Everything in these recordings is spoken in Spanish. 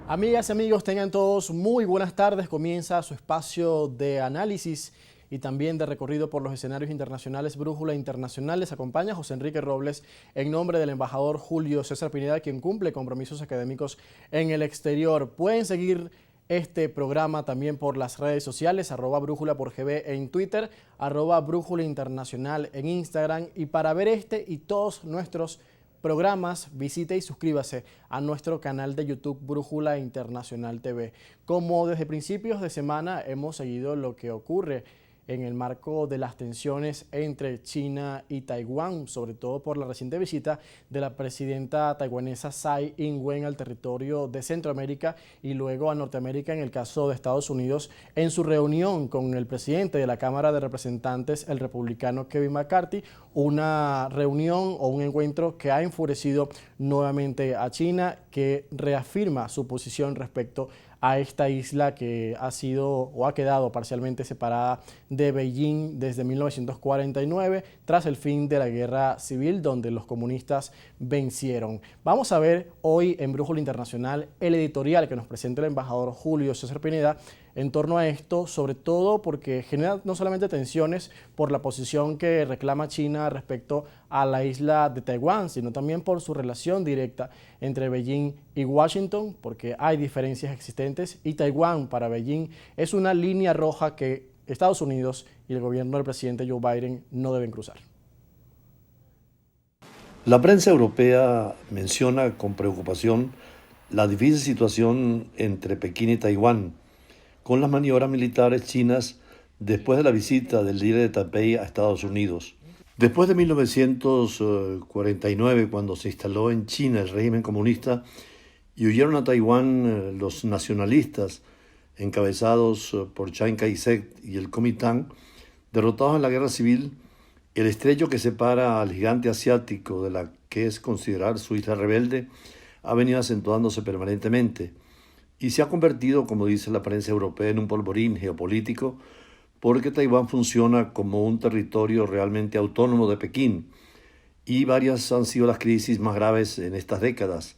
Amigas y amigos, tengan todos muy buenas tardes. Comienza su espacio de análisis y también de recorrido por los escenarios internacionales. Brújula Internacional les acompaña José Enrique Robles en nombre del embajador Julio César Pineda, quien cumple compromisos académicos en el exterior. Pueden seguir este programa también por las redes sociales, @brújula por GB en Twitter, @brújula internacional en Instagram. Y para ver este y todos nuestros programas, visite y suscríbase a nuestro canal de YouTube Brújula Internacional TV. Como desde principios de semana hemos seguido lo que ocurre en el marco de las tensiones entre China y Taiwán, sobre todo por la reciente visita de la presidenta taiwanesa Tsai Ing-wen al territorio de Centroamérica y luego a Norteamérica en el caso de Estados Unidos, en su reunión con el presidente de la Cámara de Representantes, el republicano Kevin McCarthy, una reunión o un encuentro que ha enfurecido nuevamente a China, que reafirma su posición respecto a esta isla que ha sido o ha quedado parcialmente separada de Beijing desde 1949 tras el fin de la guerra civil donde los comunistas vencieron. Vamos a ver hoy en Brújula Internacional el editorial que nos presenta el embajador Julio César Pineda en torno a esto, sobre todo porque genera no solamente tensiones por la posición que reclama China respecto a la isla de Taiwán, sino también por su relación directa entre Beijing y Washington, porque hay diferencias existentes y Taiwán para Beijing es una línea roja que Estados Unidos y el gobierno del presidente Joe Biden no deben cruzar. La prensa europea menciona con preocupación la difícil situación entre Pekín y Taiwán, con las maniobras militares chinas después de la visita del líder de Taipei a Estados Unidos. Después de 1949, cuando se instaló en China el régimen comunista y huyeron a Taiwán los nacionalistas encabezados por Chiang Kai-shek y el Kuomintang, derrotados en la guerra civil, el estrecho que separa al gigante asiático de la que es considerar su isla rebelde ha venido acentuándose permanentemente y se ha convertido, como dice la prensa europea, en un polvorín geopolítico porque Taiwán funciona como un territorio realmente autónomo de Pekín y varias han sido las crisis más graves en estas décadas.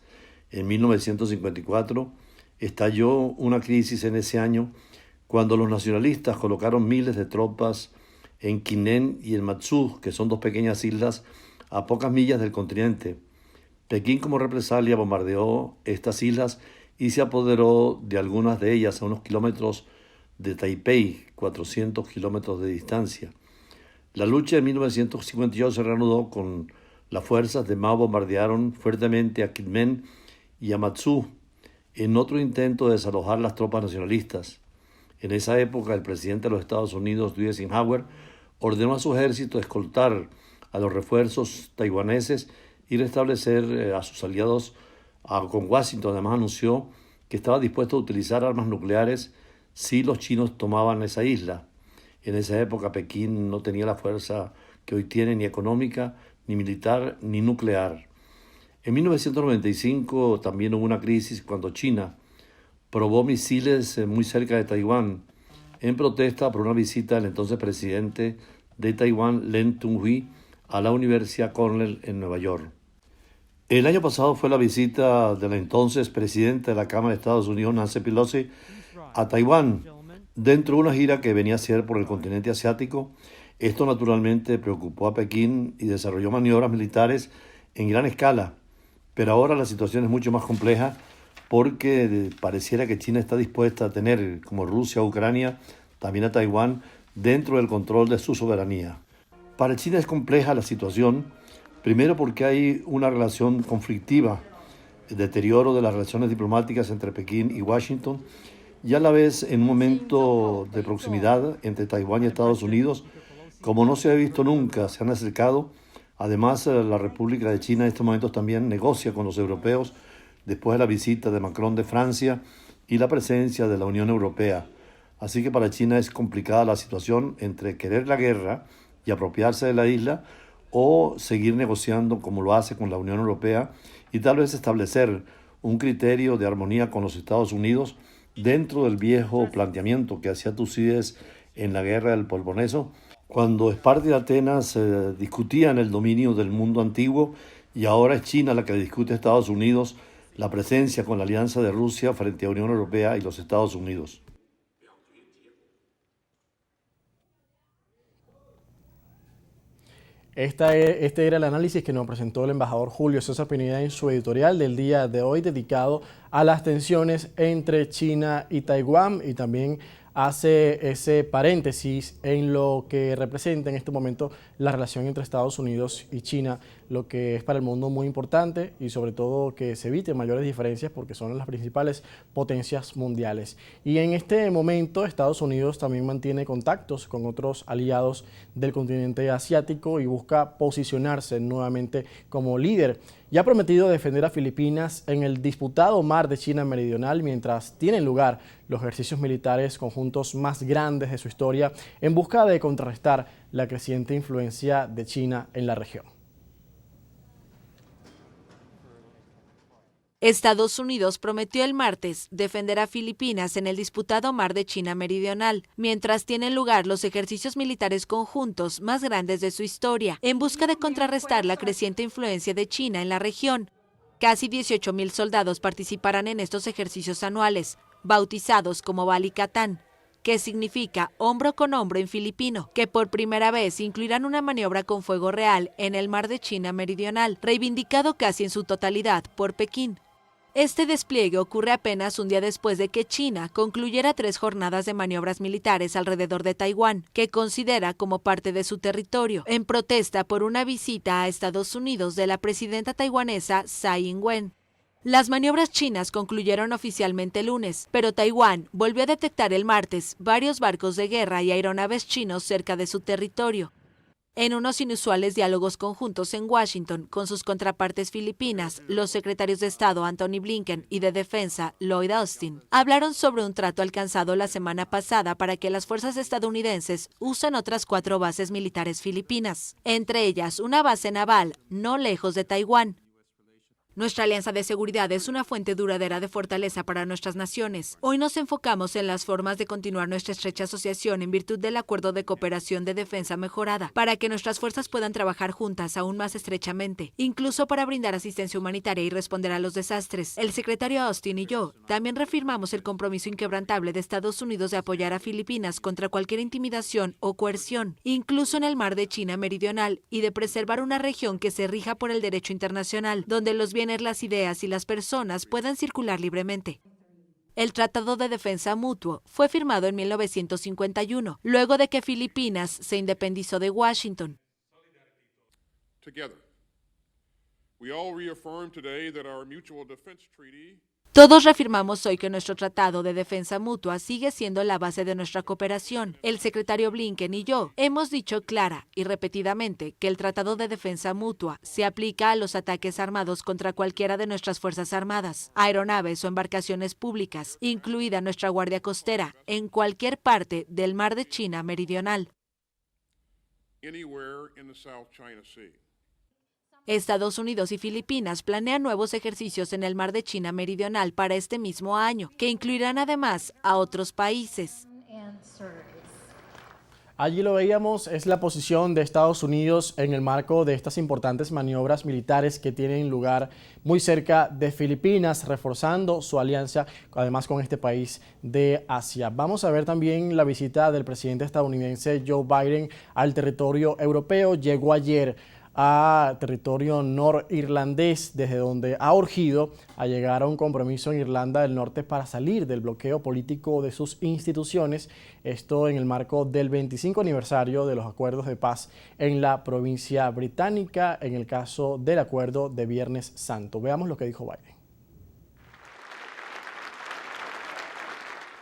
En 1954 estalló una crisis en ese año cuando los nacionalistas colocaron miles de tropas en Kinmen y en Matsu, que son dos pequeñas islas a pocas millas del continente. Pekín como represalia bombardeó estas islas y se apoderó de algunas de ellas a unos kilómetros de Taipei, 400 kilómetros de distancia. La lucha en 1958 se reanudó con las fuerzas de Mao bombardearon fuertemente a Kinmen y a Matsu en otro intento de desalojar las tropas nacionalistas. En esa época, el presidente de los Estados Unidos, Dwight Eisenhower, ordenó a su ejército escoltar a los refuerzos taiwaneses y restablecer a sus aliados con Washington. Además anunció que estaba dispuesto a utilizar armas nucleares si los chinos tomaban esa isla. En esa época Pekín no tenía la fuerza que hoy tiene, ni económica, ni militar, ni nuclear. En 1995 también hubo una crisis cuando China probó misiles muy cerca de Taiwán en protesta por una visita del entonces presidente de Taiwán, Len Tunghui, a la Universidad Cornell en Nueva York. El año pasado fue la visita de la entonces presidenta de la Cámara de Estados Unidos, Nancy Pelosi, a Taiwán, dentro de una gira que venía a hacer por el continente asiático. Esto naturalmente preocupó a Pekín y desarrolló maniobras militares en gran escala, pero ahora la situación es mucho más compleja porque pareciera que China está dispuesta a tener, como Rusia o Ucrania, también a Taiwán dentro del control de su soberanía. Para China es compleja la situación, primero porque hay una relación conflictiva, el deterioro de las relaciones diplomáticas entre Pekín y Washington, y a la vez en un momento de proximidad entre Taiwán y Estados Unidos, como no se ha visto nunca, se han acercado. Además, la República de China en estos momentos también negocia con los europeos después de la visita de Macron de Francia y la presencia de la Unión Europea. Así que para China es complicada la situación entre querer la guerra y apropiarse de la isla o seguir negociando como lo hace con la Unión Europea y tal vez establecer un criterio de armonía con los Estados Unidos dentro del viejo planteamiento que hacía Tucídides en la guerra del Peloponeso, cuando Esparta y Atenas discutían el dominio del mundo antiguo y ahora es China la que discute a Estados Unidos la presencia con la alianza de Rusia frente a Unión Europea y los Estados Unidos. Este era el análisis que nos presentó el embajador Julio César Pineda en su editorial del día de hoy, dedicado a las tensiones entre China y Taiwán, y también hace ese paréntesis en lo que representa en este momento la relación entre Estados Unidos y China, lo que es para el mundo muy importante y sobre todo que se eviten mayores diferencias porque son las principales potencias mundiales. Y en este momento Estados Unidos también mantiene contactos con otros aliados del continente asiático y busca posicionarse nuevamente como líder. Ya ha prometido defender a Filipinas en el disputado mar de China Meridional mientras tienen lugar los ejercicios militares conjuntos más grandes de su historia en busca de contrarrestar la creciente influencia de China en la región. Estados Unidos prometió el martes defender a Filipinas en el disputado mar de China Meridional, mientras tienen lugar los ejercicios militares conjuntos más grandes de su historia, en busca de contrarrestar la creciente influencia de China en la región. Casi 18,000 soldados participarán en estos ejercicios anuales, bautizados como Balikatan, que significa hombro con hombro en filipino, que por primera vez incluirán una maniobra con fuego real en el mar de China Meridional, reivindicado casi en su totalidad por Pekín. Este despliegue ocurre apenas un día después de que China concluyera 3 jornadas de maniobras militares alrededor de Taiwán, que considera como parte de su territorio, en protesta por una visita a Estados Unidos de la presidenta taiwanesa Tsai Ing-wen. Las maniobras chinas concluyeron oficialmente el lunes, pero Taiwán volvió a detectar el martes varios barcos de guerra y aeronaves chinos cerca de su territorio. En unos inusuales diálogos conjuntos en Washington con sus contrapartes filipinas, los secretarios de Estado Antony Blinken y de Defensa Lloyd Austin hablaron sobre un trato alcanzado la semana pasada para que las fuerzas estadounidenses usen otras 4 bases militares filipinas, entre ellas una base naval no lejos de Taiwán. Nuestra alianza de seguridad es una fuente duradera de fortaleza para nuestras naciones. Hoy nos enfocamos en las formas de continuar nuestra estrecha asociación en virtud del Acuerdo de Cooperación de Defensa mejorada, para que nuestras fuerzas puedan trabajar juntas aún más estrechamente, incluso para brindar asistencia humanitaria y responder a los desastres. El secretario Austin y yo también reafirmamos el compromiso inquebrantable de Estados Unidos de apoyar a Filipinas contra cualquier intimidación o coerción, incluso en el mar de China Meridional, y de preservar una región que se rija por el derecho internacional, donde los bienes, las ideas y las personas puedan circular libremente. El Tratado de Defensa Mutuo fue firmado en 1951, luego de que Filipinas se independizó de Washington. Todos reafirmamos hoy que nuestro Tratado de Defensa Mutua sigue siendo la base de nuestra cooperación. El secretario Blinken y yo hemos dicho clara y repetidamente que el Tratado de Defensa Mutua se aplica a los ataques armados contra cualquiera de nuestras Fuerzas Armadas, aeronaves o embarcaciones públicas, incluida nuestra Guardia Costera, en cualquier parte del mar de China Meridional. Estados Unidos y Filipinas planean nuevos ejercicios en el mar de China Meridional para este mismo año, que incluirán además a otros países. Allí lo veíamos, es la posición de Estados Unidos en el marco de estas importantes maniobras militares que tienen lugar muy cerca de Filipinas, reforzando su alianza además con este país de Asia. Vamos a ver también la visita del presidente estadounidense Joe Biden al territorio europeo. Llegó ayer a territorio norirlandés, desde donde ha urgido a llegar a un compromiso en Irlanda del Norte para salir del bloqueo político de sus instituciones, esto en el marco del 25 aniversario de los acuerdos de paz en la provincia británica, en el caso del acuerdo de Viernes Santo. Veamos lo que dijo Biden.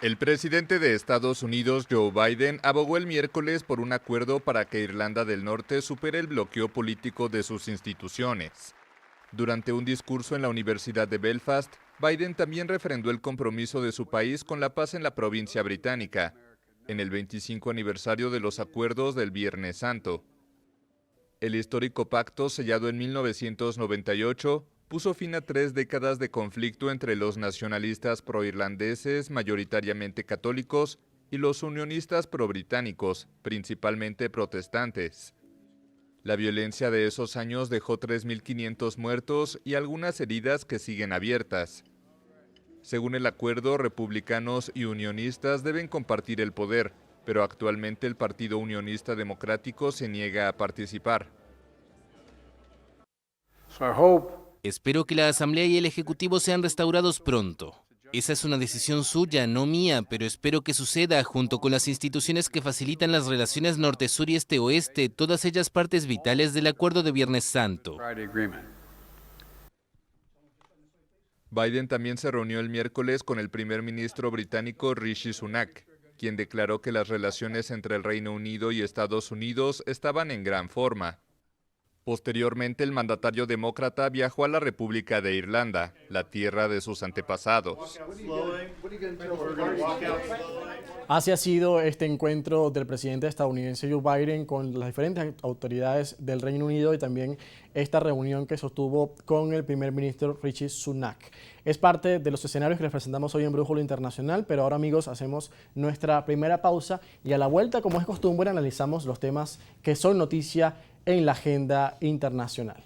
El presidente de Estados Unidos, Joe Biden, abogó el miércoles por un acuerdo para que Irlanda del Norte supere el bloqueo político de sus instituciones. Durante un discurso en la Universidad de Belfast, Biden también refrendó el compromiso de su país con la paz en la provincia británica, en el 25 aniversario de los acuerdos del Viernes Santo. El histórico pacto, sellado en 1998, puso fin a 3 décadas de conflicto entre los nacionalistas proirlandeses, mayoritariamente católicos, y los unionistas pro-británicos, principalmente protestantes. La violencia de esos años dejó 3.500 muertos y algunas heridas que siguen abiertas. Según el acuerdo, republicanos y unionistas deben compartir el poder, pero actualmente el Partido Unionista Democrático se niega a participar. Espero que la Asamblea y el Ejecutivo sean restaurados pronto. Esa es una decisión suya, no mía, pero espero que suceda junto con las instituciones que facilitan las relaciones norte-sur y este-oeste, todas ellas partes vitales del Acuerdo de Viernes Santo. Biden también se reunió el miércoles con el primer ministro británico Rishi Sunak, quien declaró que las relaciones entre el Reino Unido y Estados Unidos estaban en gran forma. Posteriormente, el mandatario demócrata viajó a la República de Irlanda, la tierra de sus antepasados. Así ha sido este encuentro del presidente estadounidense Joe Biden con las diferentes autoridades del Reino Unido y también esta reunión que sostuvo con el primer ministro Rishi Sunak. Es parte de los escenarios que les presentamos hoy en Brújula Internacional, pero ahora, amigos, hacemos nuestra primera pausa y a la vuelta, como es costumbre, analizamos los temas que son noticia en la agenda internacional.